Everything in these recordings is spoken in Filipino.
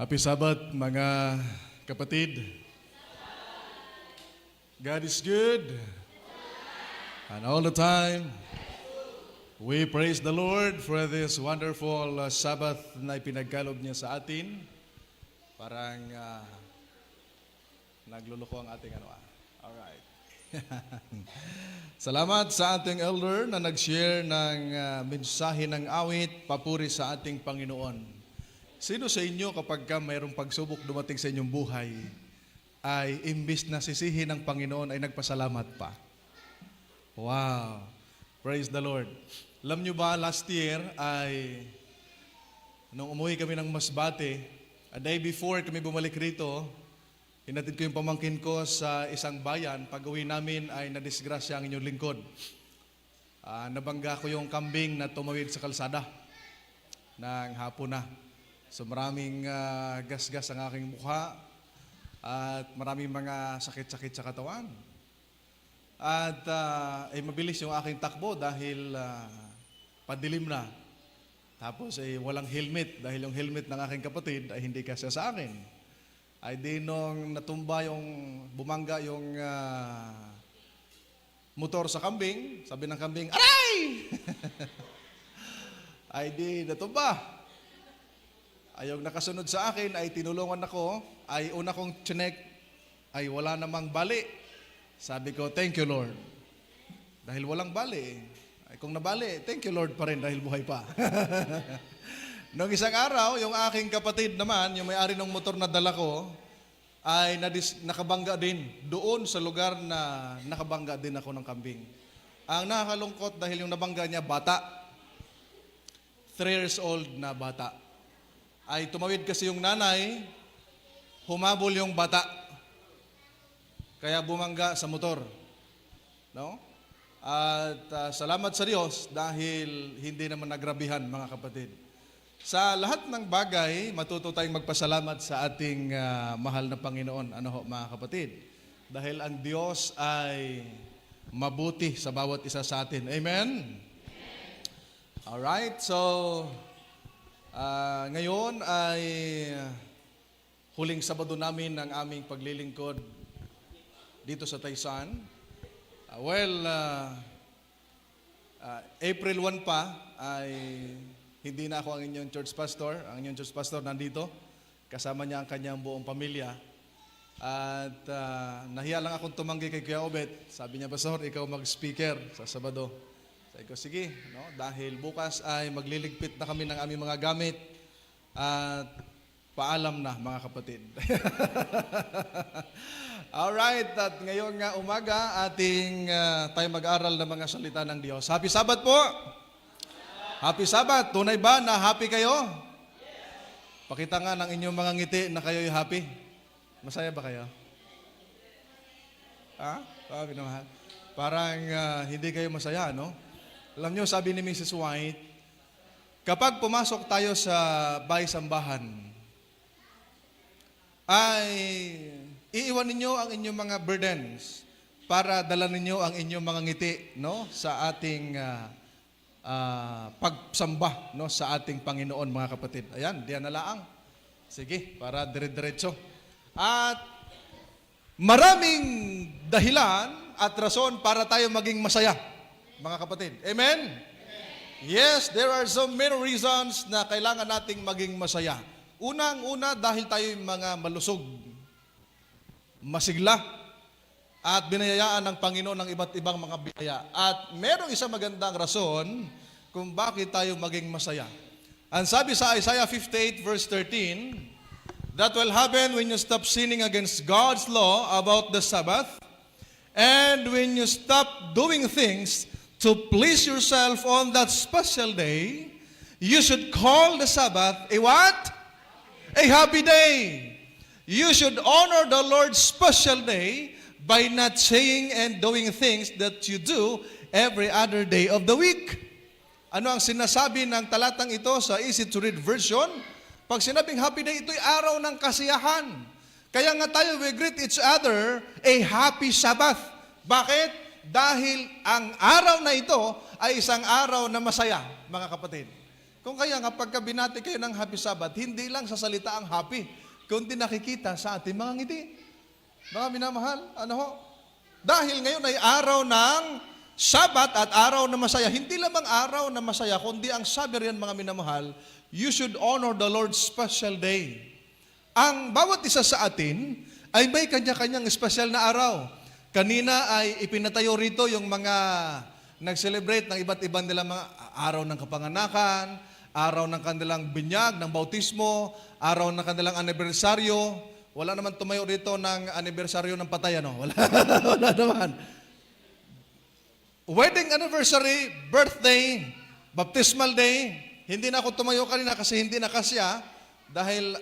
Happy Sabbath mga kapatid. God is good. And all the time, we praise the Lord for this wonderful Sabbath na ipinagkalob niya sa atin. Parang nagluluko ang ating Alright. Salamat sa ating elder na nag-share ng mensahe ng awit, papuri sa ating Panginoon. Sino sa inyo kapag mayroong pagsubok dumating sa inyong buhay, ay imbis na sisihin ng Panginoon ay nagpasalamat pa? Wow! Praise the Lord. Alam nyo ba, last year ay, nung umuwi kami ng Masbate, a day before kami bumalik rito, hinatid ko yung pamangkin ko sa isang bayan. Pag-uwi namin ay nadisgrasya ang inyong lingkod. Nabangga ko yung kambing na tumawid sa kalsada ng hapon na. So maraming gasgas ang aking mukha at maraming mga sakit-sakit sa katawan. At mabilis yung aking takbo dahil padilim na. Tapos walang helmet dahil yung helmet ng aking kapatid ay hindi kasya sa akin. Ay di nung natumba bumangga yung motor sa kambing, sabi ng kambing, aray! Ay di natumba. Ayong nakasunod sa akin ay tinulungan ako, ay una kong chinek, ay wala namang bali. Sabi ko, thank you Lord. Dahil walang bali. Ay kung nabali, thank you Lord pa rin dahil buhay pa. Noong isang araw, yung aking kapatid naman, yung may-ari ng motor na dala ko, ay nakabangga din doon sa lugar na nakabangga din ako ng kambing. Ang nakakalungkot dahil yung nabangga niya, bata. 3 years old na bata. Ay tumawid kasi yung nanay, humabol yung bata. Kaya bumangga sa motor. No? At salamat sa Diyos dahil hindi naman nagrabihan mga kapatid. Sa lahat ng bagay, matuto tayong magpasalamat sa ating mahal na Panginoon. Ano ho, mga kapatid? Dahil ang Diyos ay mabuti sa bawat isa sa atin. Amen? Alright, so ngayon ay huling Sabado namin ng aming paglilingkod dito sa Taysan. April 1 pa ay hindi na ako ang inyong church pastor. Ang inyong church pastor nandito. Kasama niya ang kanyang buong pamilya. At nahiya lang akong tumanggi kay Kuya Obet. Sabi niya, Pastor, ikaw mag-speaker sa Sabado. Sabi ko, sige, no? Dahil bukas ay magliligpit na kami ng aming mga gamit at paalam na mga kapatid. Alright, at ngayon nga umaga tayo mag-aral ng mga salita ng Diyos. Happy Sabbath po! Happy Sabbath! Tunay ba na happy kayo? Pakita nga ng inyong mga ngiti na kayo'y happy. Masaya ba kayo? Sabi naman. Parang hindi kayo masaya, no? Alam nyo, sabi ni Mrs. White, kapag pumasok tayo sa bahay-sambahan, ay iiwan ninyo ang inyong mga burdens para dala ninyo ang inyong mga ngiti, no, sa ating pagsamba, no, sa ating Panginoon, mga kapatid. Ayan, diyan na laang. Sige, para dire-diretso. At maraming dahilan at rason para tayo maging masaya, mga kapatid. Amen? Yes, there are so many reasons na kailangan nating maging masaya. Unang-una, dahil tayo mga malusog, masigla, at binayayaan ng Panginoon ng iba't ibang mga biyaya. At merong isang magandang rason kung bakit tayo maging masaya. Ang sabi sa Isaiah 58 verse 13, that will happen when you stop sinning against God's law about the Sabbath, and when you stop doing things to please yourself on that special day. You should call the Sabbath a what? A happy day. You should honor the Lord's special day by not saying and doing things that you do every other day of the week. Ano ang sinasabi ng talatang ito sa easy to read version? Pag sinabing happy day, ito'y araw ng kasiyahan. Kaya nga tayo, we greet each other a happy Sabbath. Bakit? Dahil ang araw na ito ay isang araw na masaya, mga kapatid. Kung kaya nga pagka binati kayo ng Happy Sabbath, hindi lang sa salita ang happy, kundi nakikita sa ating mga ngiti. Mga minamahal, ano ho? Dahil ngayon ay araw ng Sabat at araw na masaya. Hindi lamang araw na masaya, kundi ang sabi riyan mga minamahal, you should honor the Lord's special day. Ang bawat isa sa atin ay may kanya-kanyang special na araw. Kanina ay ipinatayo rito yung mga nag-celebrate ng iba't ibang nilang mga araw ng kapanganakan, araw ng kanilang binyag, ng bautismo, araw ng kanilang anibersaryo. Wala naman tumayo rito ng anibersaryo ng patay, ano? Wala naman. Wedding anniversary, birthday, baptismal day, hindi na ako tumayo kanina kasi hindi na kasya dahil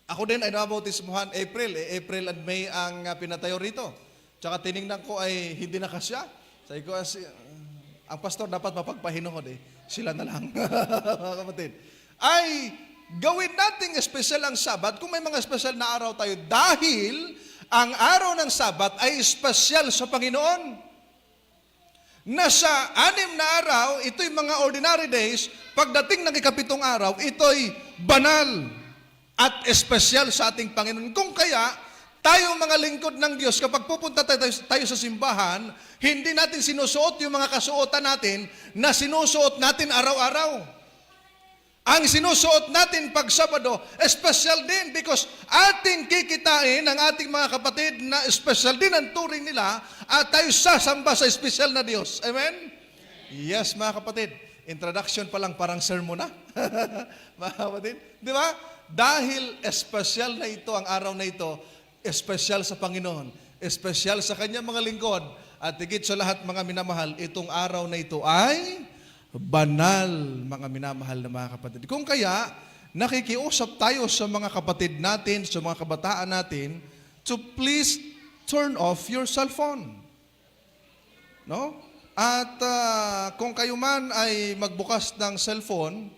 ako din ay nabautismuhan April and May ang pinatayo rito. Tsaka tiningnan ko ay hindi na kasya. Sabi ko, ang pastor dapat mapagpahinungod sila na lang. Mga kapatid. Ay, gawin nating espesyal ang Sabat kung may mga espesyal na araw tayo dahil ang araw ng Sabat ay espesyal sa Panginoon. Nasa 6 na araw, ito'y mga ordinary days, pagdating ng ikapitong araw, ito'y banal at espesyal sa ating Panginoon. Kung kaya, tayong mga lingkod ng Diyos, kapag pupunta tayo sa simbahan, hindi natin sinusuot yung mga kasuotan natin na sinusuot natin araw-araw. Ang sinusuot natin pag Sabado, special din because ating kikitain ang ating mga kapatid na special din ang turing nila at tayo sasamba sa special na Diyos. Amen? Yes, mga kapatid. Introduction pa lang, parang sermon na. Mga kapatid. Di ba? Dahil special na ito, ang araw na ito, special sa Panginoon, special sa kanyang mga lingkod, at higit sa lahat mga minamahal, itong araw na ito ay banal, mga minamahal na mga kapatid. Kung kaya, nakikiusap tayo sa mga kapatid natin, sa mga kabataan natin, to please turn off your cellphone. No? At kung kayo man ay magbukas ng cellphone,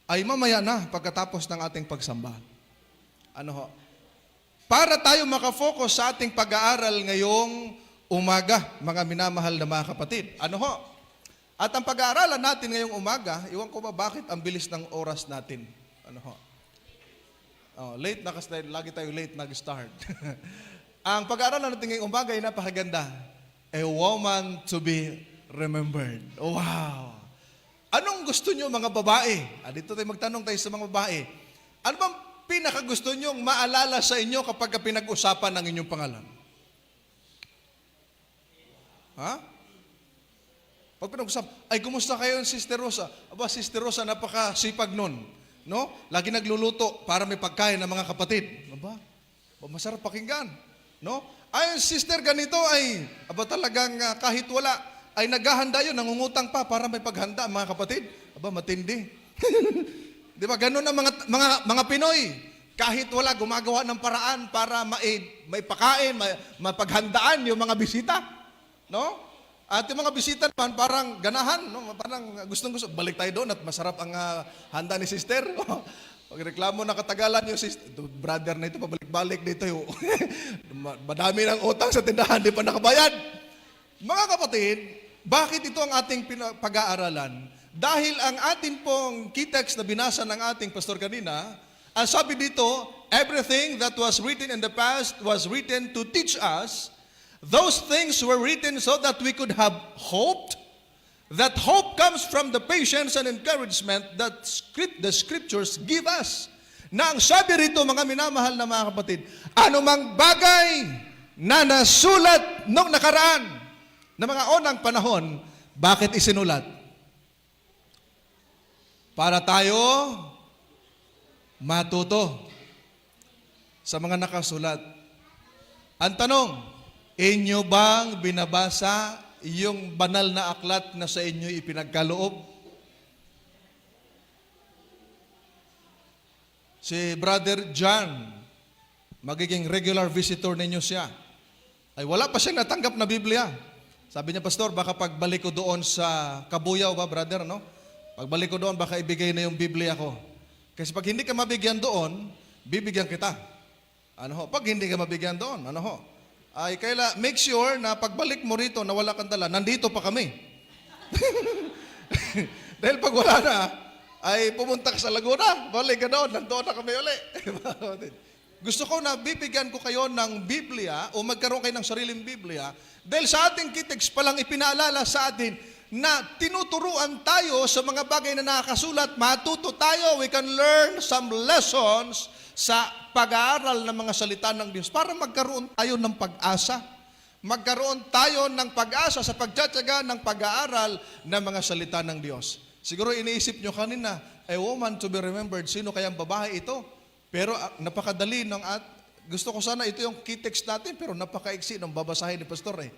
ay mamaya na pagkatapos ng ating pagsamba. Ano ho? Para tayo makafocus sa ating pag-aaral ngayong umaga, mga minamahal na mga kapatid. Ano ho? At ang pag-aaralan natin ngayong umaga, iwan ko ba bakit ang bilis ng oras natin? Ano ho? Late na kasi lagi tayo late nag-start. Ang pag-aaralan natin ngayong umaga ay napakaganda. A woman to be remembered. Wow! Anong gusto nyo mga babae? Dito tayo magtanong tayo sa mga babae. Ano bang pinakagusto nyong maalala sa inyo kapag pinag-usapan ng inyong pangalan? Ha? Pag pinag-usap, ay kumusta kayo, Sister Rosa? Aba, Sister Rosa, napakasipag nun. No? Lagi nagluluto para may pagkain ng mga kapatid. Aba, masarap pakinggan. No? Ay, Sister ganito ay, aba talagang kahit wala, ay naghahanda yun, nangungutang pa para may paghanda, mga kapatid. Aba, matindi. Di ba, ganun ang mga Pinoy. Kahit wala, gumagawa ng paraan para may pakain, mapaghandaan yung mga bisita. No? At yung mga bisita naman, parang ganahan, no? Parang gustong-gusto. Balik tayo doon at masarap ang handa ni Sister. Pag reklamo na katagalan yung sister, brother na ito, pabalik-balik dito. Madami ng utang sa tindahan, di pa nakabayad. Mga kapatid, bakit ito ang ating pag-aaralan? Dahil ang atin pong key text na binasa ng ating pastor kanina, ang sabi dito, everything that was written in the past was written to teach us. Those things were written so that we could have hope. That hope comes from the patience and encouragement that the scriptures give us. Na ang sabi rito, mga minamahal na mga kapatid, anumang bagay na nasulat nung nakaraan na mga unang panahon, bakit isinulat? Para tayo matuto sa mga nakasulat. Ang tanong, inyo bang binabasa yung banal na aklat na sa inyo ipinagkaloob? Si Brother John, magiging regular visitor ninyo siya. Ay wala pa siyang natanggap na Biblia. Sabi niya, Pastor, baka pagbalik ko doon sa Kabuyaw ba, brother, no? Pagbalik ko doon, baka ibigay na yung Biblia ko. Kasi pag hindi ka mabigyan doon, bibigyan kita. Ano ho? Pag hindi ka mabigyan doon, ano ho? Ay make sure na pagbalik mo rito na wala kang dala, nandito pa kami. Dahil pag wala na, ay pumunta ka sa Laguna. Balik ka doon, nandoon na kami uli. Gusto ko na bibigyan ko kayo ng Biblia o magkaroon kayo ng sariling Biblia dahil sa ating kitext palang ipinaalala sa atin na tinuturuan tayo sa mga bagay na nakakasulat, matuto tayo, we can learn some lessons sa pag-aaral ng mga salita ng Diyos para magkaroon tayo ng pag-asa. Magkaroon tayo ng pag-asa sa pagtsatsaga ng pag-aaral ng mga salita ng Diyos. Siguro iniisip nyo kanina, a woman to be remembered, sino kayang babae ito? Pero napakadali ng gusto ko sana ito yung key text natin, pero napakaiksi ng babasahin ni Pastor eh.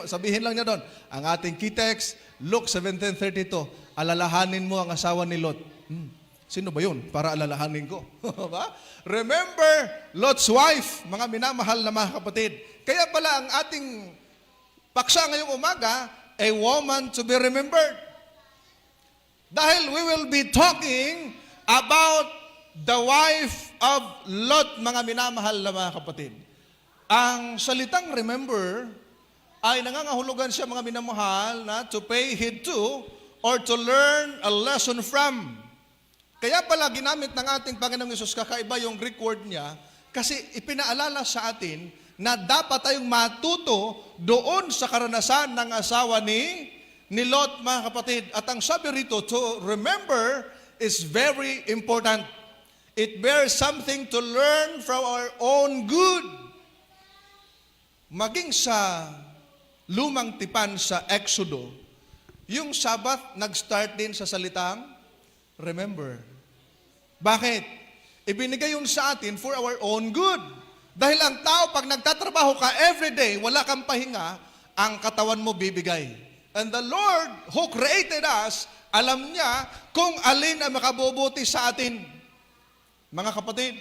Sabihin lang niya doon, ang ating key text, Luke 17:32, alalahanin mo ang asawa ni Lot. Sino ba yun? Para alalahanin ko. Remember Lot's wife, mga minamahal na mga kapatid. Kaya pala ang ating paksa ngayong umaga, a woman to be remembered. Dahil we will be talking about the wife of Lot, mga minamahal na mga kapatid. Ang salitang remember ay nangangahulugan siya, mga minamahal, na to pay heed to or to learn a lesson from. Kaya pala ginamit ng ating Panginoong Hesus, kakaiba yung Greek word niya, kasi ipinaalala sa atin na dapat tayong matuto doon sa karanasan ng asawa ni Lot, mga kapatid. At ang sabi rito, to remember is very important. It bears something to learn from our own good. Maging sa lumang tipan sa Exodo, yung Sabbath nag-start din sa salitang remember. Bakit? Ibinigay yun sa atin for our own good. Dahil ang tao, pag nagtatrabaho ka everyday, wala kang pahinga, ang katawan mo bibigay. And the Lord who created us, alam niya kung alin ang makabubuti sa atin. Mga kapatid,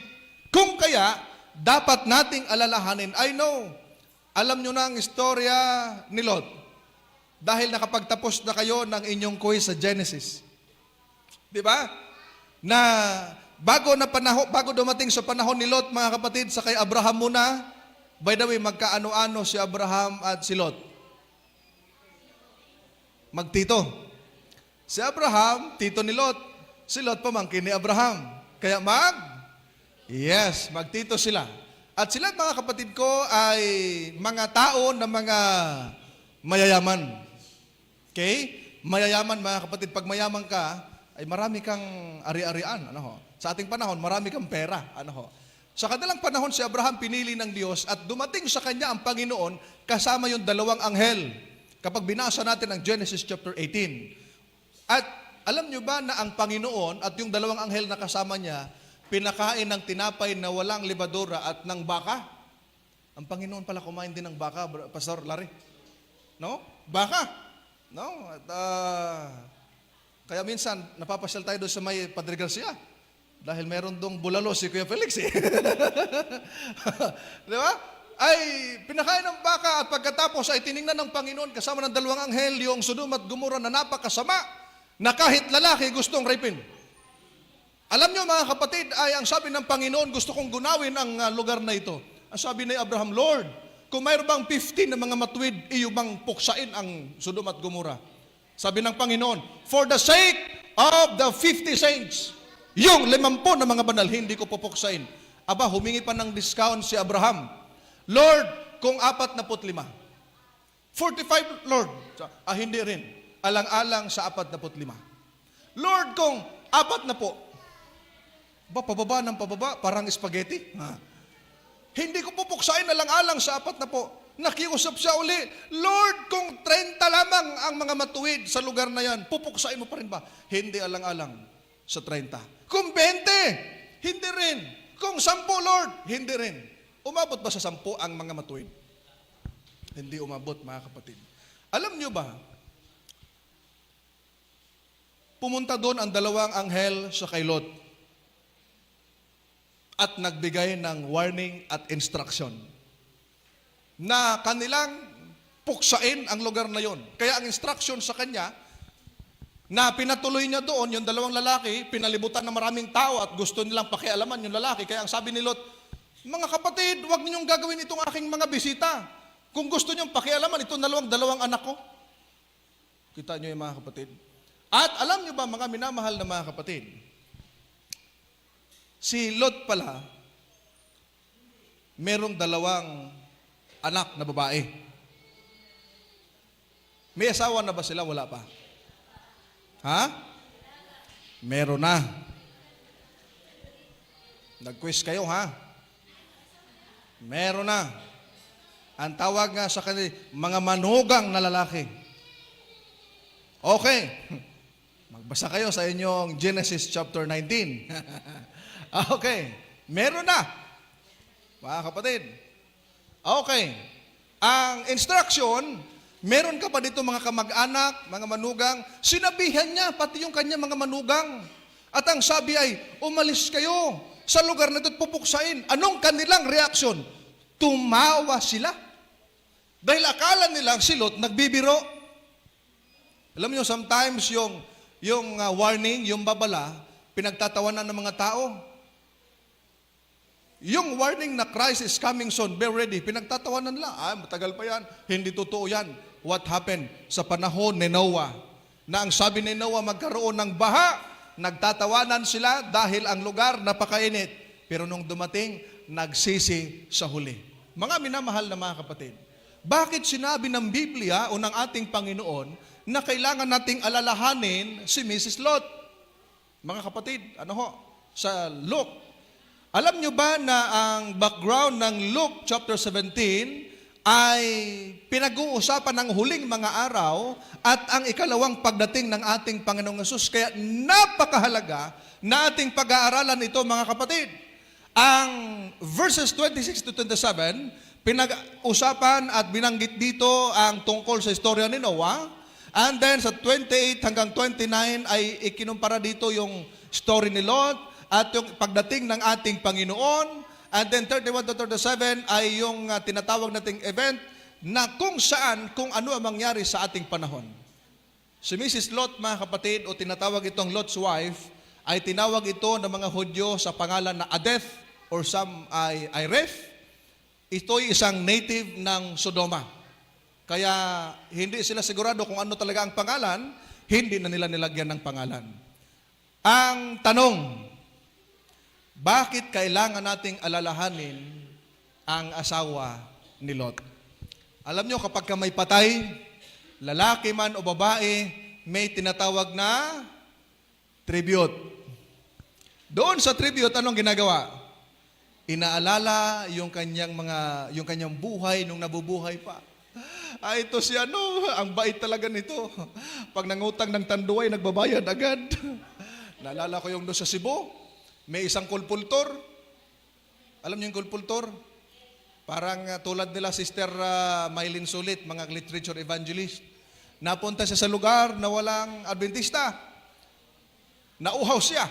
kung kaya, dapat nating alalahanin. I know, alam nyo na ang istorya ni Lot. Dahil nakapagtapos na kayo ng inyong quiz sa Genesis. Di ba? Na bago dumating sa panahon ni Lot, mga kapatid, sa kay Abraham muna. By the way, magkaano-ano si Abraham at si Lot? Magtito. Si Abraham, tito ni Lot. Si Lot, pamangkin ni Abraham. Kaya magtito sila. At sila, mga kapatid ko, ay mga tao na mga mayayaman. Okay? Mayayaman, mga kapatid. Pag mayaman ka, ay marami kang ari-arian. Sa ating panahon, marami kang pera. Sa kanilang panahon, si Abraham pinili ng Diyos at dumating sa kanya ang Panginoon kasama yung dalawang anghel. Kapag binasa natin ang Genesis chapter 18. At alam nyo ba na ang Panginoon at yung dalawang anghel na kasama niya, pinakain ng tinapay na walang libadura at ng baka? Ang Panginoon pala kumain din ng baka, Pastor Larry. No? Baka. No? At, kaya minsan, napapasyal tayo doon sa may Padre Garcia. Dahil meron dong bulalo si Kuya Felix eh. Di ba? Ay pinakain ng baka at pagkatapos ay tiningnan ng Panginoon kasama ng dalawang anghel yung Sodom at Gomorrah na napakasama na kahit lalaki gustong rapin. Alam nyo, mga kapatid, ay ang sabi ng Panginoon, gusto kong gunawin ang lugar na ito. Ang sabi ni Abraham, Lord, kung mayroon bang 15 na mga matuwid, iyo bang puksain ang Sodom at Gomorrah? Sabi ng Panginoon, for the sake of the 50 saints, yung 50 na mga banal, hindi ko pupuksain. Aba, humingi pa ng discount si Abraham. Lord, kung 45. 45, Lord. Hindi rin. Alang-alang sa 45. Lord, kung 4 na po. Pababa ng pababa, parang spaghetti. Hindi ko pupuksain alang-alang sa 4 na po. Nakiusap siya uli, Lord, kung 30 lamang ang mga matuwid sa lugar na yan, pupuksain mo pa rin ba? Hindi alang-alang sa 30. Kung 20, hindi rin. Kung 10, Lord, hindi rin. Umabot ba sa 10 ang mga matuwid? Hindi umabot, mga kapatid. Alam nyo ba, pumunta doon ang dalawang anghel sa kay Lot at nagbigay ng warning at instruction na kanilang puksain ang lugar na yon. Kaya ang instruction sa kanya, na pinatuloy niya doon, yung dalawang lalaki, pinalibutan ng maraming tao at gusto nilang pakialaman yung lalaki. Kaya ang sabi ni Lot, mga kapatid, huwag ninyong gagawin itong aking mga bisita. Kung gusto niyong pakialaman, itong dalawang anak ko. Kita niyo yung mga kapatid. At alam niyo nyo ba mga minamahal na mga kapatid? Si Lot pala, merong dalawang anak na babae. May asawa na ba sila? Wala pa. Ha? Meron na. Nag-quiz kayo, ha? Meron na. Ang tawag nga sa kanila, mga manugang na lalaki. Okay. Magbasa kayo sa inyong Genesis chapter 19. Okay. Meron na. Mga kapatid. Okay. Ang instruction, meron ka pa dito mga kamag-anak, mga manugang, sinabihan niya, pati yung kanya mga manugang. At ang sabi ay, umalis kayo sa lugar na ito't pupuksain. Anong kanilang reaksyon? Tumawa sila. Dahil akala nilang si Lot nagbibiro. Alam niyo, sometimes yung warning, yung babala, pinagtatawanan ng mga tao. Yung warning na Christ is coming soon, be ready, pinagtatawanan nila. Matagal pa yan. Hindi totoo yan. What happened sa panahon ni Noah? Na ang sabi ni Noah magkaroon ng baha, nagtatawanan sila dahil ang lugar napakainit. Pero nung dumating, nagsisi sa huli. Mga minamahal na mga kapatid, bakit sinabi ng Biblia o ng ating Panginoon na kailangan nating alalahanin si Mrs. Lot? Mga kapatid, sa Luke. Alam nyo ba na ang background ng Luke chapter 17 ay pinag-uusapan ng huling mga araw at ang ikalawang pagdating ng ating Panginoong Hesus. Kaya napakahalaga na ating pag-aaralan ito, mga kapatid. Ang verses 26 to 27, pinag-usapan at binanggit dito ang tungkol sa istorya ni Noah. And then sa 28 hanggang 29 ay ikinumpara dito yung story ni Lot at yung pagdating ng ating Panginoon. And then 31 to 37 ay yung tinatawag nating event na kung ano ang mangyari sa ating panahon. Si Mrs. Lot, mga kapatid, o tinatawag itong Lot's wife, ay tinawag ito ng mga Hudyo sa pangalan na Adeth or some ay Ref. Ito'y isang native ng Sodoma. Kaya hindi sila sigurado kung ano talaga ang pangalan, hindi na nila nilagyan ng pangalan. Ang tanong, bakit kailangan nating alalahanin ang asawa ni Lot? Alam nyo, kapag ka may patay, lalaki man o babae, may tinatawag na tribute. Doon sa tribute, anong ginagawa? Inaalala yung kanyang buhay nung nabubuhay pa. Ito si ang bait talaga nito. Pag nangutang ng tanduay, nagbabayad agad. Naalala ko yung doon sa Cebu, may isang kulpultor. Alam niyo yung kulpultor? Parang tulad nila Sister Mylene Sulit, mga literature evangelist. Napunta siya sa lugar na walang Adventista. Nauhaw siya,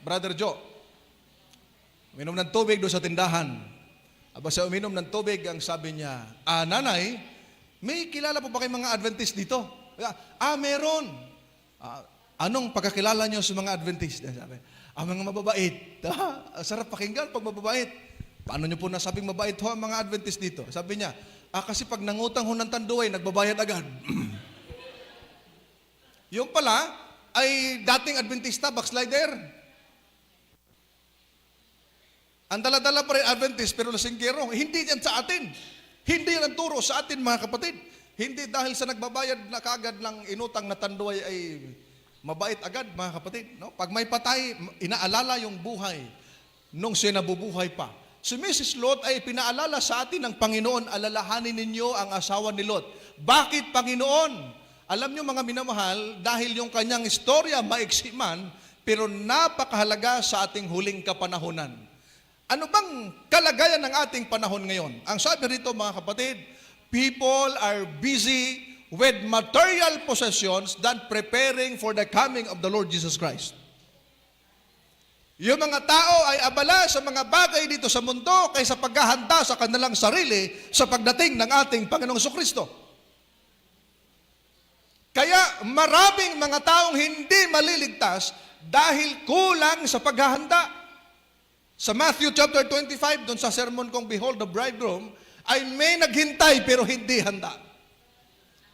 Brother Joe. Uminom ng tubig doon sa tindahan. Aba sa uminom ng tubig, ang sabi niya, nanay, may kilala po ba kayong mga Adventist dito? Meron. Anong pagkakilala niyo sa mga Adventist? Sabi, mga mababait. Sarap pakinggan pag mababait. Paano niyo po nasabing mabait ho ang mga Adventist dito? Sabi niya, kasi pag nangutang ho ng tanduay, nagbabayad agad. Yung pala, ay dating Adventista, backslider. Ang dala-dala pa rin Adventist, pero lasinggero. Hindi yan sa atin. Hindi yan ang turo sa atin, mga kapatid. Hindi dahil sa nagbabayad na kaagad ng inutang na tanduay ay mabait agad, mga kapatid. No? Pag may patay, inaalala yung buhay nung siya nabubuhay pa. Si Mrs. Lot ay pinaalala sa atin ng Panginoon, alalahanin ninyo ang asawa ni Lot. Bakit, Panginoon? Alam nyo, mga minamahal, dahil yung kanyang istorya maiksi man, pero napakahalaga sa ating huling kapanahonan. Ano bang kalagayan ng ating panahon ngayon? Ang sabi rito, mga kapatid, people are busy with material possessions than preparing for the coming of the Lord Jesus Christ. Yung mga tao ay abala sa mga bagay dito sa mundo kaysa paghahanda sa kanilang sarili sa pagdating ng ating Panginoong Jesucristo. Kaya maraming mga taong hindi maliligtas dahil kulang sa paghahanda. Sa Matthew chapter 25, doon sa sermon kong Behold the Bridegroom, ay may naghintay pero hindi handa.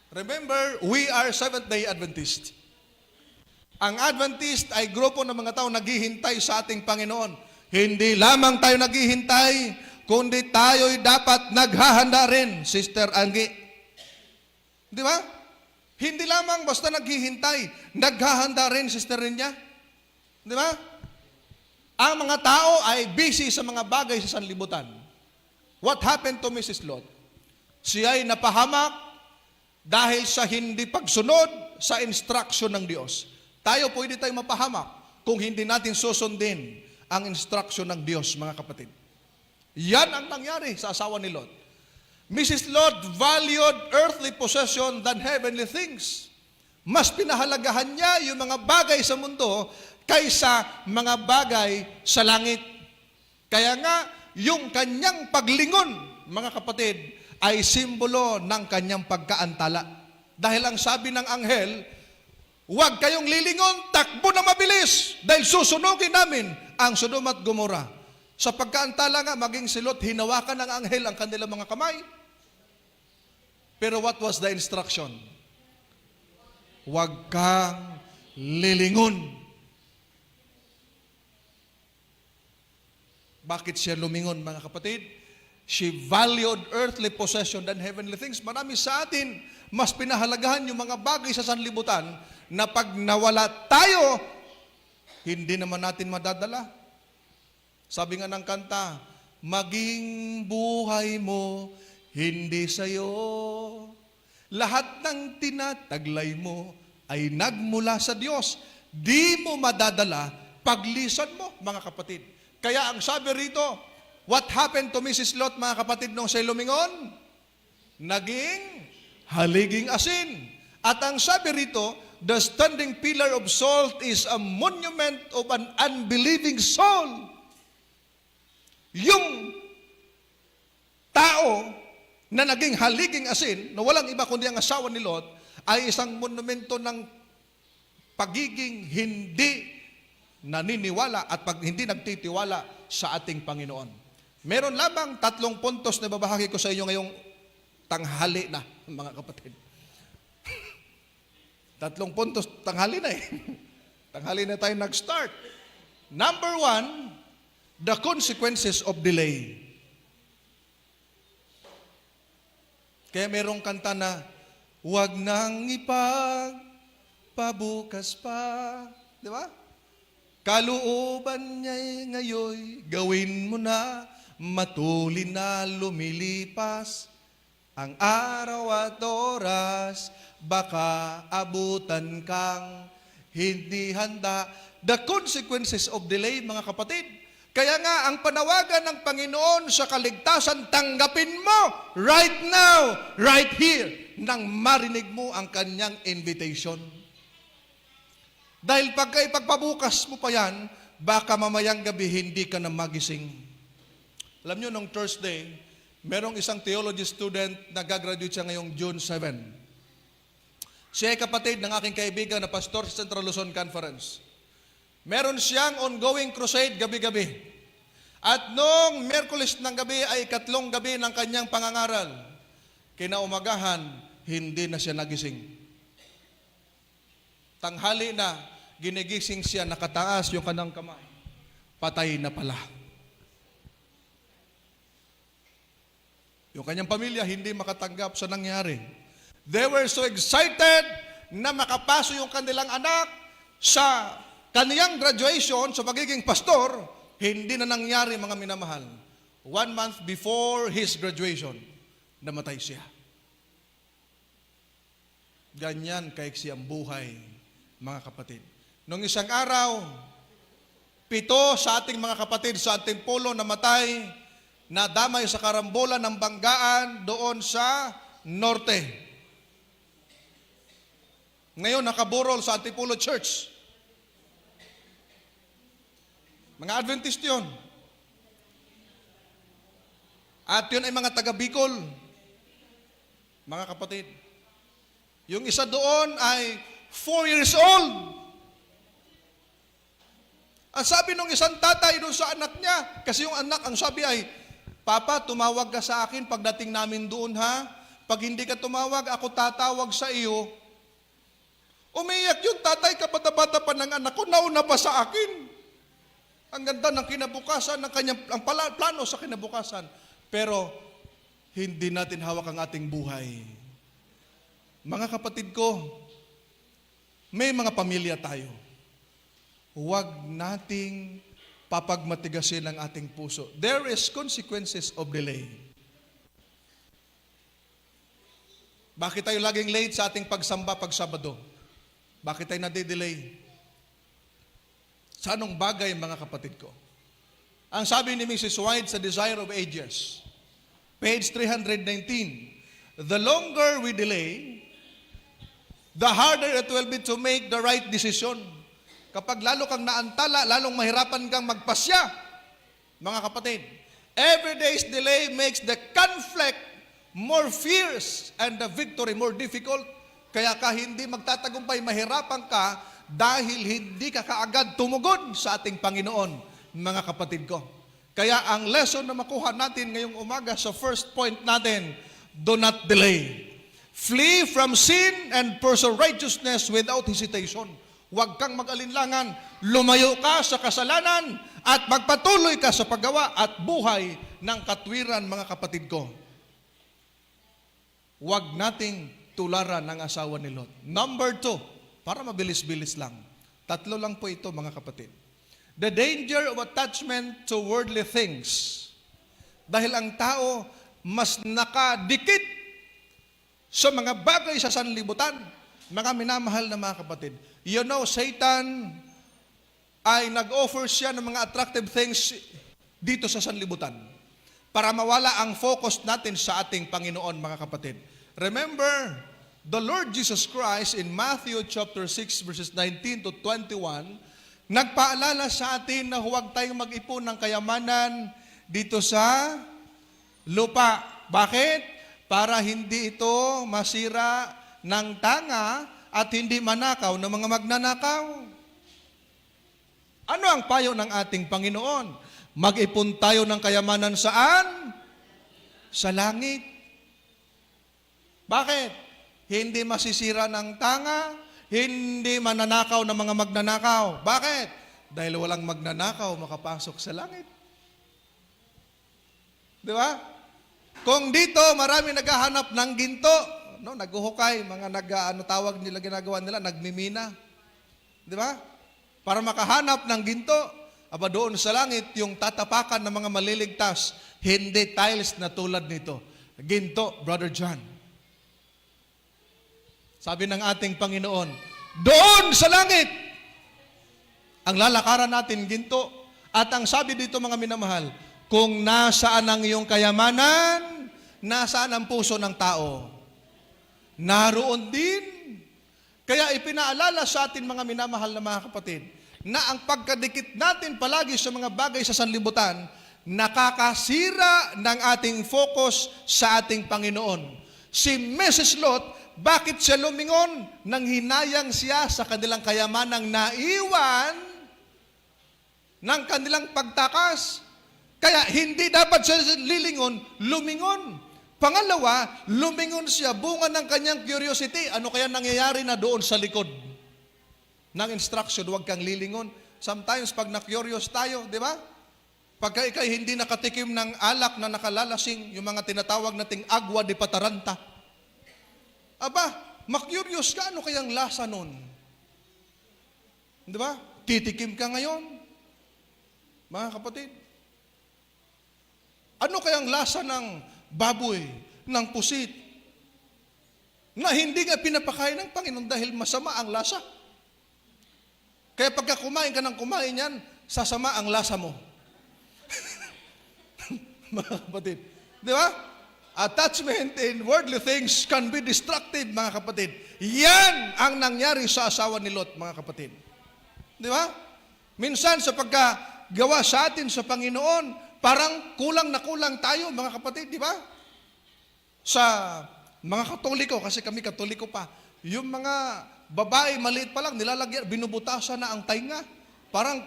Remember, we are Seventh-day Adventist. Ang Adventist ay grupo ng mga tao naghihintay sa ating Panginoon. Hindi lamang tayo naghihintay, kundi tayo'y dapat naghahanda rin, Sister Angie. Di ba? Hindi lamang basta naghihintay, naghahanda rin, Sister Rinya. Di ba? Ang mga tao ay busy sa mga bagay sa sanlibutan. What happened to Mrs. Lot? Siya ay napahamak dahil sa hindi pagsunod sa instruction ng Diyos. Tayo pwede tayong mapahamak kung hindi natin susundin ang instruction ng Diyos, mga kapatid. Yan ang nangyari sa asawa ni Lot. Mrs. Lot valued earthly possession than heavenly things. Mas pinahalagahan niya yung mga bagay sa mundo kaysa mga bagay sa langit. Kaya nga, yung kanyang paglingon, mga kapatid, ay simbolo ng kanyang pagkaantala. Dahil ang sabi ng anghel, huwag kayong lilingon, takbo na mabilis, dahil susunugin namin ang Sodom at Gomorrah. Sa pagkaantala nga, maging si Lot, hinawakan ng anghel ang kanilang mga kamay. Pero what was the instruction? Huwag kang lilingon. Bakit siya lumingon, mga kapatid? She valued earthly possession than heavenly things. Marami sa atin, mas pinahalagahan yung mga bagay sa sanlibutan na pag nawala tayo, hindi naman natin madadala. Sabi nga ng kanta, maging buhay mo, hindi sa'yo. Lahat ng tinataglay mo ay nagmula sa Diyos. Di mo madadala paglisan mo, mga kapatid. Kaya ang sabi rito, what happened to Mrs. Lot, mga kapatid, nung siya lumingon? Naging haliging asin. At ang sabi rito, the standing pillar of salt is a monument of an unbelieving soul. Yung tao na naging haliging asin, na walang iba kundi ang asawa ni Lot, ay isang monumento ng pagiging hindi naniniwala at hindi nagtitiwala sa ating Panginoon. Meron lamang 3 puntos na babahagi ko sa inyo ngayong tanghali na, mga kapatid. 3 puntos, tanghali na eh. Tanghali na tayo nag-start. Number 1, the consequences of delay. Kaya merong kanta na, huwag nang ipagpabukas pa. Di ba? Kalooban niya'y ngayoy, gawin mo na, matulin na lumilipas. Ang araw at oras, baka abutan kang hindi handa. The consequences of delay, mga kapatid. Kaya nga, ang panawagan ng Panginoon sa kaligtasan, tanggapin mo right now, right here, nang marinig mo ang kanyang invitation. Dahil pagka ipagpabukas mo pa yan, baka mamayang gabi hindi ka na magising. Alam nyo, nung Thursday, merong isang theology student na gagraduate siya ngayong June 7. Siya ay kapatid ng aking kaibigan na pastor sa Central Luzon Conference. Meron siyang ongoing crusade gabi-gabi. At noong Miyerkules ng gabi ay 3 gabi ng kanyang pangangaral. Kinaumagahan, hindi na siya nagising. Tanghali na, ginigising siya, nakataas yung kanang kamay. Patay na pala. Yung kanyang pamilya hindi makatanggap sa nangyari. They were so excited na makapaso yung kanilang anak sa kaniyang graduation sa pagiging pastor, hindi na nangyari, mga minamahal. 1 month before his graduation, namatay siya. Ganyan kaiksi ang buhay, mga kapatid. Nung isang araw, 7 sa ating mga kapatid sa ating polo namatay, nadamay sa karambola ng banggaan doon sa norte. Ngayon, nakaburol sa Antipolo Church. Mga Adventist yun. At yun ay mga taga-Bicol. Mga kapatid. Yung isa doon ay 4 years old. At sabi nung isang tatay doon sa anak niya, kasi yung anak, ang sabi ay, Papa, tumawag ka sa akin pagdating namin doon, ha? Pag hindi ka tumawag, ako tatawag sa iyo. Umiyak yung tatay, kapatid bata pa ng anak ko, nauna pa sa akin. Ang ganda ng kinabukasan, ng kanyang, ang plano sa kinabukasan. Pero, hindi natin hawak ang ating buhay. Mga kapatid ko, may mga pamilya tayo. Huwag nating papagmatigasin ang ating puso. There is consequences of delay. Bakit tayo laging late sa ating pagsamba pag Sabado? Bakit tayo nade-delay? Sa anong bagay, mga kapatid ko? Ang sabi ni Mrs. White sa Desire of Ages, page 319, the longer we delay, the harder it will be to make the right decision. Kapag lalo kang naantala, lalong mahirapan kang magpasya. Mga kapatid, every day's delay makes the conflict more fierce and the victory more difficult. Kaya ka hindi magtatagumpay, mahirapan ka dahil hindi ka kaagad tumugon sa ating Panginoon, mga kapatid ko. Kaya ang lesson na makuha natin ngayong umaga sa first point natin, do not delay. Flee from sin and pursue righteousness without hesitation. Huwag kang mag-alinlangan, lumayo ka sa kasalanan at magpatuloy ka sa paggawa at buhay ng katwiran, mga kapatid ko. Huwag nating tularan ng asawa ni Lot. Number 2, para mabilis-bilis lang. 3 lang po ito, mga kapatid. The danger of attachment to worldly things. Dahil ang tao mas nakadikit sa mga bagay sa sanlibutan. Mga minamahal na mga kapatid. You know, Satan ay nag-offer siya ng mga attractive things dito sa sanlibutan para mawala ang focus natin sa ating Panginoon, mga kapatid. Remember, the Lord Jesus Christ in Matthew chapter 6 verses 19 to 21, nagpaalala sa atin na huwag tayong mag-ipon ng kayamanan dito sa lupa. Bakit? Para hindi ito masira ng tanga at hindi manakaw ng mga magnanakaw. Ano ang payo ng ating Panginoon? Mag-ipon tayo ng kayamanan saan? Sa langit. Bakit? Hindi masisira ng tanga, hindi mananakaw ng mga magnanakaw. Bakit? Dahil walang magnanakaw makapasok sa langit. Di ba? Kung dito marami naghahanap ng ginto, no, naghuhukay, mga tawag nila, ginagawa nila, nagmimina. Di ba? Para makahanap ng ginto, aba doon sa langit, yung tatapakan ng mga maliligtas, hindi tiles na tulad nito. Ginto, Brother John. Sabi ng ating Panginoon, doon sa langit, ang lalakaran natin, ginto. At ang sabi dito, mga minamahal, kung nasaan ang iyong kayamanan, nasaan ang puso ng tao, naroon din. Kaya ipinaalala sa atin, mga minamahal na mga kapatid, na ang pagkadikit natin palagi sa mga bagay sa sanlibutan, nakakasira ng ating focus sa ating Panginoon. Si Mrs. Lot, bakit siya lumingon? Nang hinayang siya sa kanilang kayamanang naiwan ng kanilang pagtakas. Kaya hindi dapat siya lilingon, lumingon. Pangalawa, lumingon siya bunga ng kanyang curiosity. Ano kaya nangyayari na doon sa likod ng instruction? Huwag kang lilingon. Sometimes pag na-curious tayo, di ba? Pagka ikay hindi nakatikim ng alak na nakalalasing, yung mga tinatawag nating agwa de pataranta. Aba, ma-curious ka, ano kayang lasa nun? Di ba? Titikim ka ngayon. Mga kapatid. Ano kayang lasa ng baboy, ng pusit, na hindi nga pinapakain ng Panginoon dahil masama ang lasa? Kaya pagka kumain ka ng kumain yan, sasama ang lasa mo. Mga kapatid. Di ba? Attachment in worldly things can be destructive, mga kapatid. Yan ang nangyari sa asawa ni Lot, mga kapatid. Di ba? Minsan sa pagkagawa sa atin sa Panginoon, parang kulang na kulang tayo, mga kapatid, di ba? Sa mga Katoliko, kasi kami Katoliko pa, yung mga babae, maliit pa lang, nilalagyan, binubutasan na ang tainga. Parang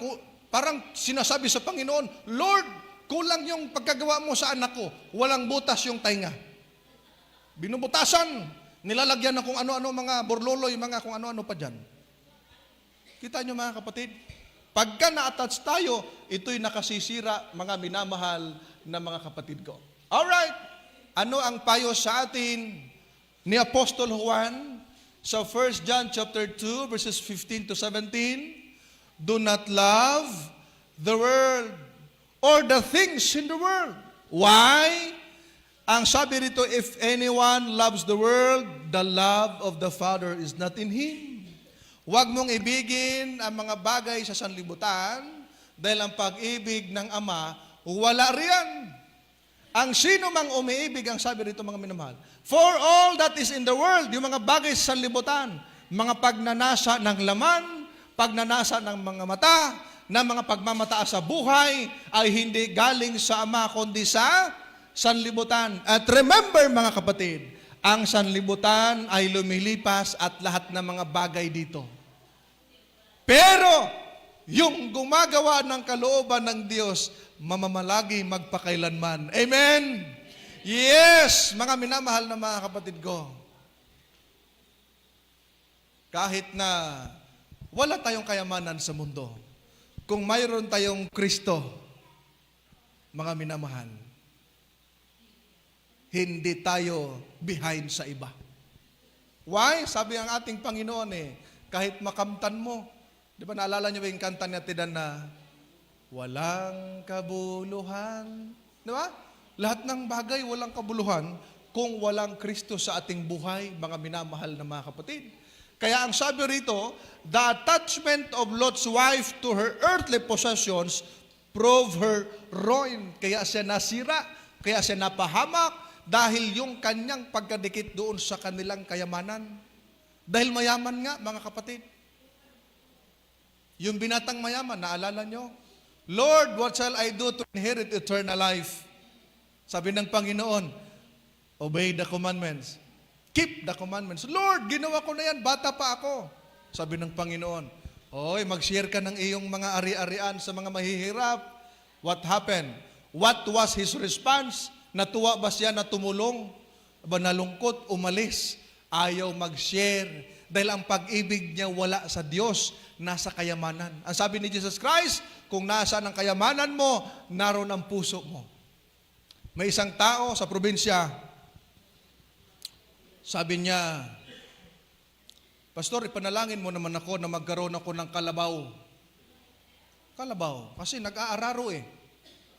sinasabi sa Panginoon, Lord, kulang yung pagkagawa mo sa anak ko, walang butas yung tainga. Binubutasan, nilalagyan na kung ano-ano, mga borloloy, mga kung ano-ano pa dyan. Kita nyo mga kapatid? Pagka na-attach tayo, ito'y nakasisira, mga minamahal na mga kapatid ko. Alright, ano ang payo sa atin ni Apostol Juan sa 1 John chapter 2 verses 15 to 17? Do not love the world or the things in the world. Why? Ang sabi rito, if anyone loves the world, the love of the Father is not in him. Huwag mong ibigin ang mga bagay sa sanlibutan dahil ang pag-ibig ng Ama, wala riyan. Ang sino mang umiibig, ang sabi rito mga minamahal, for all that is in the world, yung mga bagay sa sanlibutan, mga pagnanasa ng laman, pagnanasa ng mga mata, na mga pagmamataas sa buhay, ay hindi galing sa Ama, kundi sa sanlibutan. At remember mga kapatid, ang sanlibutan ay lumilipas at lahat ng mga bagay dito. Pero, yung gumagawa ng kalooban ng Diyos, mamamalagi magpakailanman. Amen? Yes, mga minamahal na mga kapatid ko. Kahit na wala tayong kayamanan sa mundo, kung mayroon tayong Kristo, mga minamahal, hindi tayo behind sa iba. Why? Sabi ang ating Panginoon kahit makamtan mo, di ba naalala niyo ba yung kanta ni Tidan na walang kabuluhan? Di ba? Lahat ng bagay walang kabuluhan kung walang Kristo sa ating buhay, mga minamahal na mga kapatid. Kaya ang sabi rito, the attachment of Lot's wife to her earthly possessions prove her ruin. Kaya siya nasira, kaya siya napahamak, dahil yung kanyang pagkadikit doon sa kanilang kayamanan. Dahil mayaman nga, mga kapatid. Yung binatang mayaman, naalala nyo? Lord, what shall I do to inherit eternal life? Sabi ng Panginoon, obey the commandments. Keep the commandments. Lord, ginawa ko na yan, bata pa ako. Sabi ng Panginoon, oy, mag-share ka ng iyong mga ari-arian sa mga mahihirap. What happened? What was his response? Natuwa ba siya na tumulong? Aba, nalungkot, umalis. Ayaw mag-share. Dahil ang pag-ibig niya wala sa Diyos, nasa kayamanan. Ang sabi ni Jesus Christ, kung nasa ang kayamanan mo, naroon ang puso mo. May isang tao sa probinsya, sabi niya, Pastor, ipanalangin mo naman ako na magkaroon ako ng kalabaw. Kalabaw, kasi nag-aararo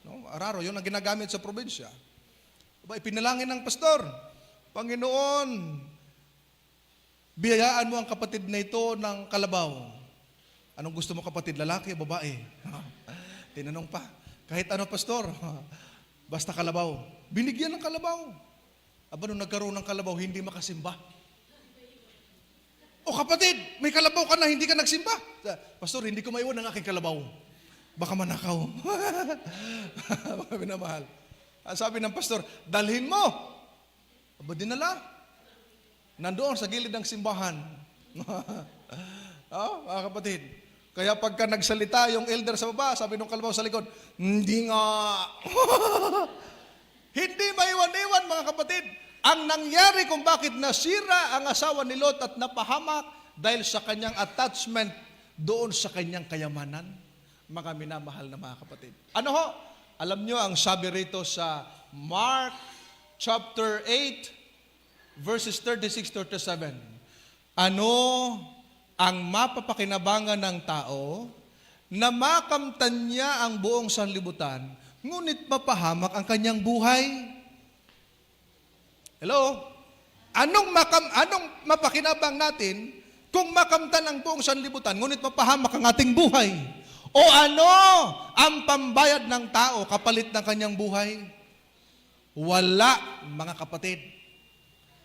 No? Araro, yun ang ginagamit sa probinsya. Aba, ipinalangin ng pastor, Panginoon, biyayaan mo ang kapatid na ito ng kalabaw. Anong gusto mo kapatid, lalaki o babae? Tinanong pa, kahit ano pastor, basta kalabaw. Binigyan ng kalabaw. Aba, nung nagkaroon ng kalabaw, hindi makasimba. O kapatid, may kalabaw ka na, hindi ka nagsimba. Pastor, hindi ko maiwan ang aking kalabaw. Baka manakaw. Baka minamahal. Ang sabi ng pastor, dalhin mo. Aba, dinala. Nandoon sa gilid ng simbahan. Mga kapatid. Kaya pagka nagsalita yung elder sa baba, sabi ng kalabaw sa likod, hindi nga. Hindi maiwan-iwan mga kapatid. Ang nangyari kung bakit nasira ang asawa ni Lot at napahamak dahil sa kanyang attachment doon sa kanyang kayamanan, mga minamahal na mga kapatid. Ano ho? Alam nyo ang sabi rito sa Mark chapter 8 verses 36-37. Ano ang mapapakinabangan ng tao na makamtan niya ang buong sanlibutan, ngunit mapahamak ang kanyang buhay? Hello? Anong mapakinabang natin kung makamtan ang buong sanlibutan, ngunit mapahamak ang ating buhay? O ano ang pambayad ng tao kapalit ng kanyang buhay? Wala, mga kapatid.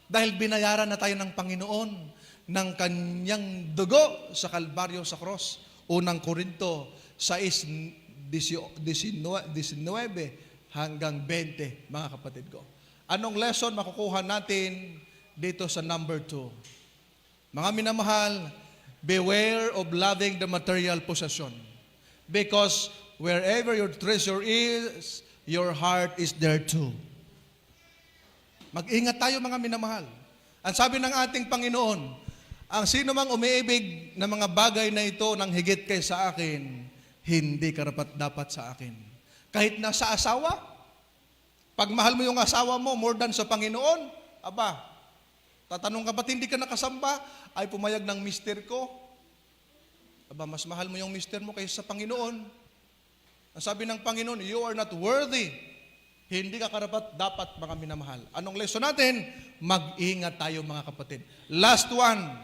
Dahil binayaran na tayo ng Panginoon ng kanyang dugo sa Kalbaryo sa cross. Unang Korinto 6:19 hanggang 20, mga kapatid ko. Anong lesson makukuha natin dito sa number 2? Mga minamahal, beware of loving the material possession. Because wherever your treasure is, your heart is there too. Mag-ingat tayo mga minamahal. Ang sabi ng ating Panginoon, Ang sino mang umiibig ng mga bagay na ito ng higit kay sa akin, hindi karapat-dapat sa akin. Kahit nasa asawa, pag mahal mo yung asawa mo more than sa Panginoon, aba, tatanong ka ba't hindi ka nakasamba? Ay pumayag ng mister ko. Aba, mas mahal mo yung mister mo kaysa sa Panginoon. Ang sabi ng Panginoon, you are not worthy. Hindi ka karapat-dapat mga minamahal. Anong lesson natin? Mag-ingat tayo mga kapatid. Last one.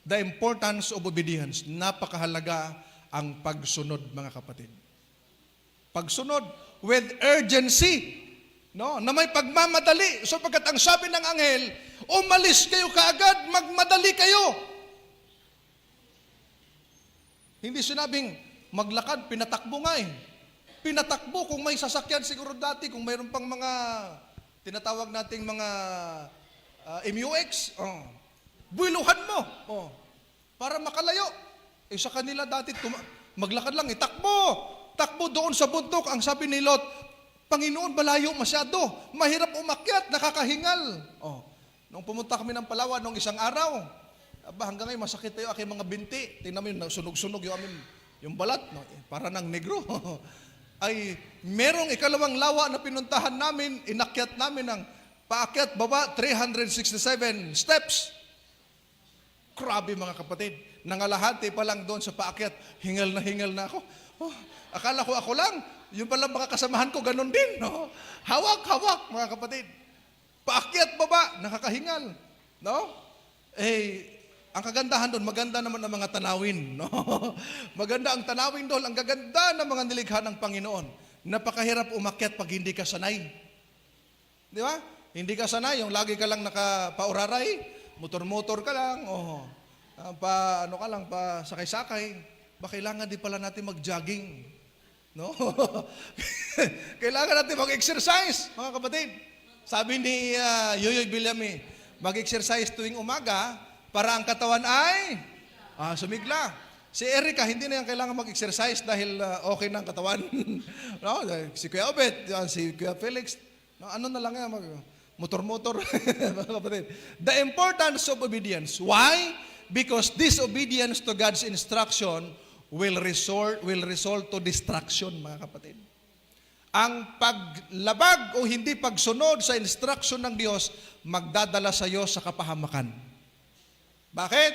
The importance of obedience. Napakahalaga ang pagsunod mga kapatid. Pagsunod with urgency. No? Na may pagmamadali. Sapagkat ang sabi ng anghel, umalis kayo kaagad, magmadali kayo. Hindi sinabing maglakad, pinatakbo nga eh. Pinatakbo kung may sasakyan siguro dati, kung mayroon pang mga tinatawag nating mga MUX, builuhan mo para makalayo. Sa kanila dati, maglakad lang, takbo doon sa bundok. Ang sabi ni Lot, Panginoon, malayo masyado, mahirap umakyat, nakakahingal. Nung pumunta kami ng Palawan, nung isang araw, hanggang ngayon masakit tayo aking mga binti. Tingnan mo yun, sunog-sunog yung balat, no? Para ng negro. Ay merong ikalawang lawa na pinuntahan namin, inakyat namin ng paakyat baba 367 steps. Grabe mga kapatid, nangalahati pa lang doon sa paakyat, hingal na ako. Akala ko ako lang, yung pala mga kasamahan ko ganun din, no? Hawak mga kapatid. Paakyat baba, nakakahingal, no? Ang kagandahan doon, maganda naman ang mga tanawin. No? Maganda ang tanawin doon, ang gaganda ng mga nilikha ng Panginoon. Napakahirap umakyat pag hindi ka sanay. Di ba? Hindi ka sanay, yung lagi ka lang nakapauraray, motor-motor ka lang, sakay-sakay. Kailangan din pala natin mag-jogging. No? Kailangan natin mag-exercise, mga kapatid. Sabi ni Yoyoy Villame, mag-exercise tuwing umaga, para ang katawan ay sumigla. Si Erica, hindi na yan kailangan mag-exercise dahil okay na ang katawan. No? Si Kuya Obet, si Kuya Felix, ano na lang yan, motor-motor. The importance of obedience. Why? Because disobedience to God's instruction will result to distraction, mga kapatid. Ang paglabag o hindi pagsunod sa instruction ng Diyos, magdadala sa iyo sa kapahamakan. Bakit?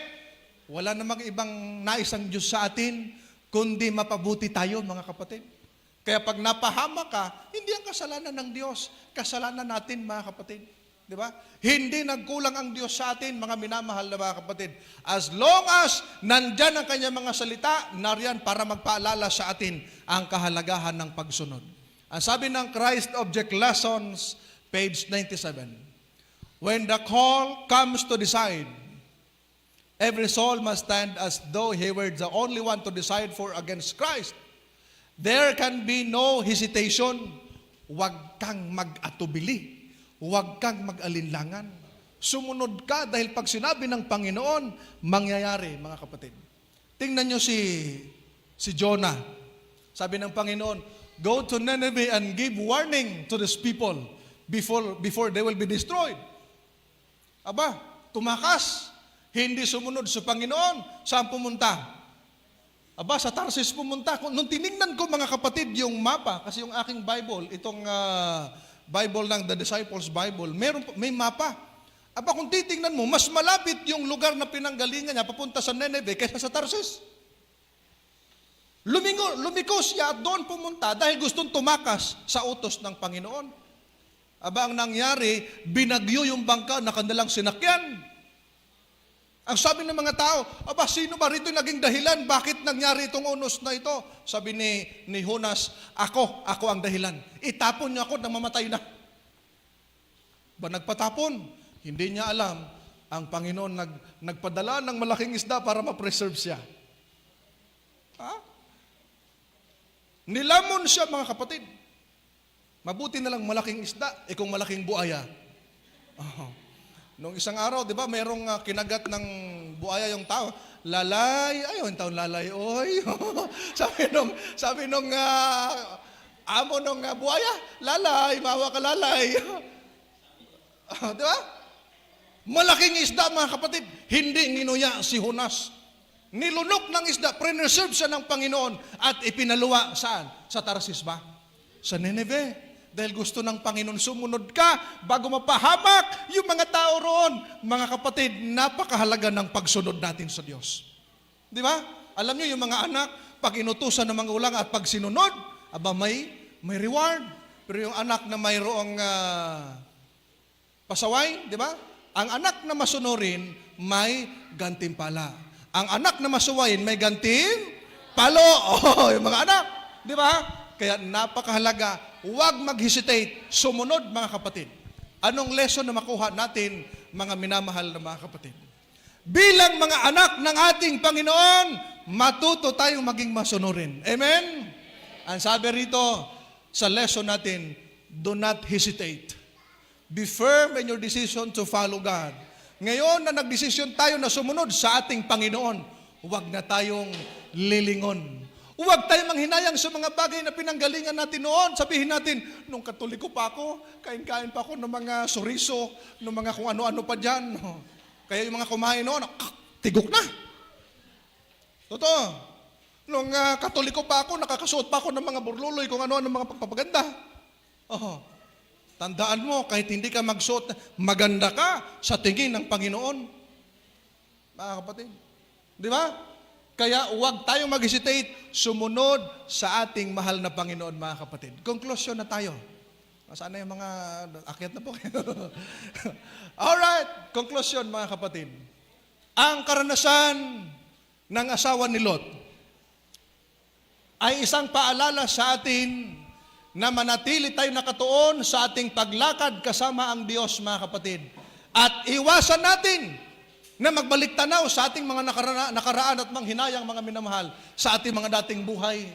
Wala namang ibang nais ang Diyos sa atin, kundi mapabuti tayo, mga kapatid. Kaya pag napahama ka, hindi ang kasalanan ng Diyos, kasalanan natin, mga kapatid. Di ba? Hindi nagkulang ang Diyos sa atin, mga minamahal na mga kapatid. As long as nandyan ang kanyang mga salita, nariyan para magpaalala sa atin ang kahalagahan ng pagsunod. Ang sabi ng Christ Object Lessons, page 97, when the call comes to decide, every soul must stand as though he were the only one to decide for against Christ. There can be no hesitation. Huwag kang mag-atubili. Huwag kang mag-alinlangan. Sumunod ka dahil pag sinabi ng Panginoon, mangyayari, mga kapatid. Tingnan nyo si Jonah. Sabi ng Panginoon, go to Nineveh and give warning to these people before they will be destroyed. Aba, tumakas. Hindi sumunod sa Panginoon. Saan pumunta? Aba, sa Tarsis pumunta. Nung tinignan ko, mga kapatid, yung mapa, kasi yung aking Bible, itong Bible ng The Disciples Bible, may mapa. Aba, kung titingnan mo, mas malapit yung lugar na pinanggalingan niya papunta sa Nineveh kaysa sa Tarsis. Lumiko siya, doon pumunta dahil gustong tumakas sa utos ng Panginoon. Aba, ang nangyari, binagyo yung bangka na kanilang sinakyan. Ang sabi ng mga tao, aba, sino ba rito naging dahilan? Bakit nangyari itong unos na ito? Sabi ni Jonas, ako ang dahilan. Itapon niyo ako nang mamatay na. Ba nagpatapon? Hindi niya alam, ang Panginoon nagpadala ng malaking isda para ma-preserve siya. Nilamon siya, mga kapatid. Mabuti na lang malaking isda, kung malaking buaya. Nung isang araw, di ba, mayroong kinagat ng buaya yung tao. Lalay, ayun, taon lalay, oy. sabi nung amo nung buaya, lalay, mawa ka lalay. Di ba? Malaking isda, mga kapatid, hindi nginuya si Jonas. Nilunok ng isda, preserve siya ng Panginoon at ipinaluwa saan? Sa Tarsis ba? Sa Nineveh. Dahil gusto ng Panginoon, sumunod ka bago mapahamak yung mga tao roon. Mga kapatid, napakahalaga ng pagsunod natin sa Diyos. Di ba? Alam niyo yung mga anak, pag inutusan ng mga ulang at pag sinunod, aba may reward. Pero yung anak na mayroong pasaway, di ba? Ang anak na masunurin, may gantimpala. Ang anak na masuwayin, may gantimpalo. Oh, yung mga anak, di ba? Kaya napakahalaga, huwag mag-hesitate, sumunod mga kapatid. Anong lesson na makuha natin, mga minamahal na mga kapatid? Bilang mga anak ng ating Panginoon, matuto tayong maging masunurin. Amen? Ang sabi rito sa lesson natin, do not hesitate. Be firm in your decision to follow God. Ngayon na nagdesisyon tayo na sumunod sa ating Panginoon, huwag na tayong lilingon. Huwag tayong manghinayang sa mga bagay na pinanggalingan natin noon. Sabihin natin, nung Katoliko pa ako, kain-kain pa ako ng mga suriso, ng mga kung ano-ano pa dyan. Kaya yung mga kumain noon, tigok na. Totoo. Nung Katoliko pa ako, nakakasuot pa ako ng mga burluloy, kung ano-ano mga pagpapaganda. Tandaan mo, kahit hindi ka magsuot, maganda ka sa tingin ng Panginoon. Mga kapatid. Di ba? Kaya huwag tayong mag-hesitate, sumunod sa ating mahal na Panginoon, mga kapatid. Conclusion na tayo. Sana yung mga akyat na po kayo. Alright, conclusion, mga kapatid. Ang karanasan ng asawa ni Lot ay isang paalala sa atin na manatili tayo nakatuon sa ating paglakad kasama ang Diyos, mga kapatid. At iwasan natin na magbalik tanaw sa ating mga nakaraan at manghinayang mga minamahal sa ating mga dating buhay.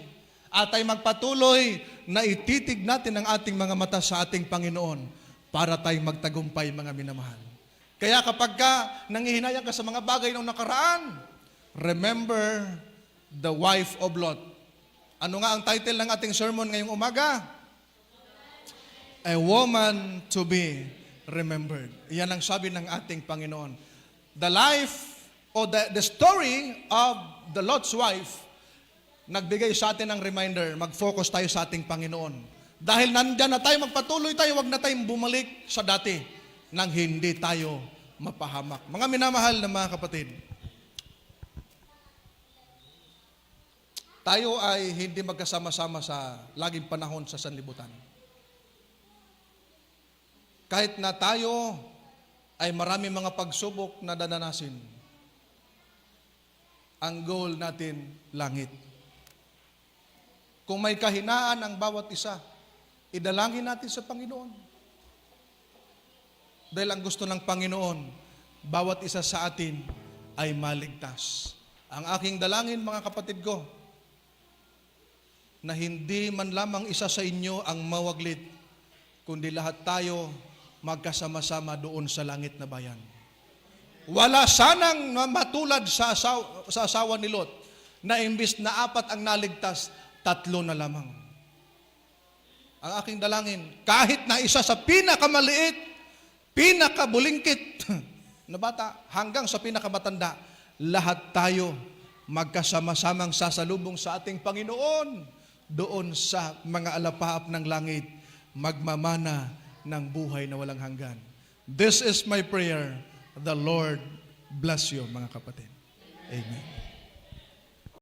At ay magpatuloy na ititig natin ang ating mga mata sa ating Panginoon para tayong magtagumpay, mga minamahal. Kaya kapag nangihinayang ka sa mga bagay ng nakaraan, remember the wife of Lot. Ano nga ang title ng ating sermon ngayong umaga? A woman to be remembered. Iyan ang sabi ng ating Panginoon. The life or the story of the Lot's wife, nagbigay sa atin ng reminder, mag-focus tayo sa ating Panginoon. Dahil nandyan na tayo, magpatuloy tayo, wag na tayong bumalik sa dati nang hindi tayo mapahamak. Mga minamahal na mga kapatid, tayo ay hindi magkasama-sama sa laging panahon sa sanlibutan. Kahit na tayo ay marami mga pagsubok na dadanasin, ang goal natin, langit. Kung may kahinaan ang bawat isa, idalangin natin sa Panginoon. Dahil ang gusto ng Panginoon, bawat isa sa atin ay maligtas. Ang aking dalangin, mga kapatid ko, na hindi man lamang isa sa inyo ang mawaglit, kundi lahat tayo magkasama-sama doon sa langit na bayan. Wala sanang matulad sa asawa ni Lot na imbis na 4 ang naligtas, 3 na lamang. Ang aking dalangin, kahit na isa sa pinakamaliit, pinakabulingkit na bata, hanggang sa pinakamatanda, lahat tayo magkasama-samang sasalubong sa ating Panginoon doon sa mga alapaap ng langit, magmamana ng buhay na walang hanggan. This is my prayer. The Lord bless you, mga kapatid. Amen.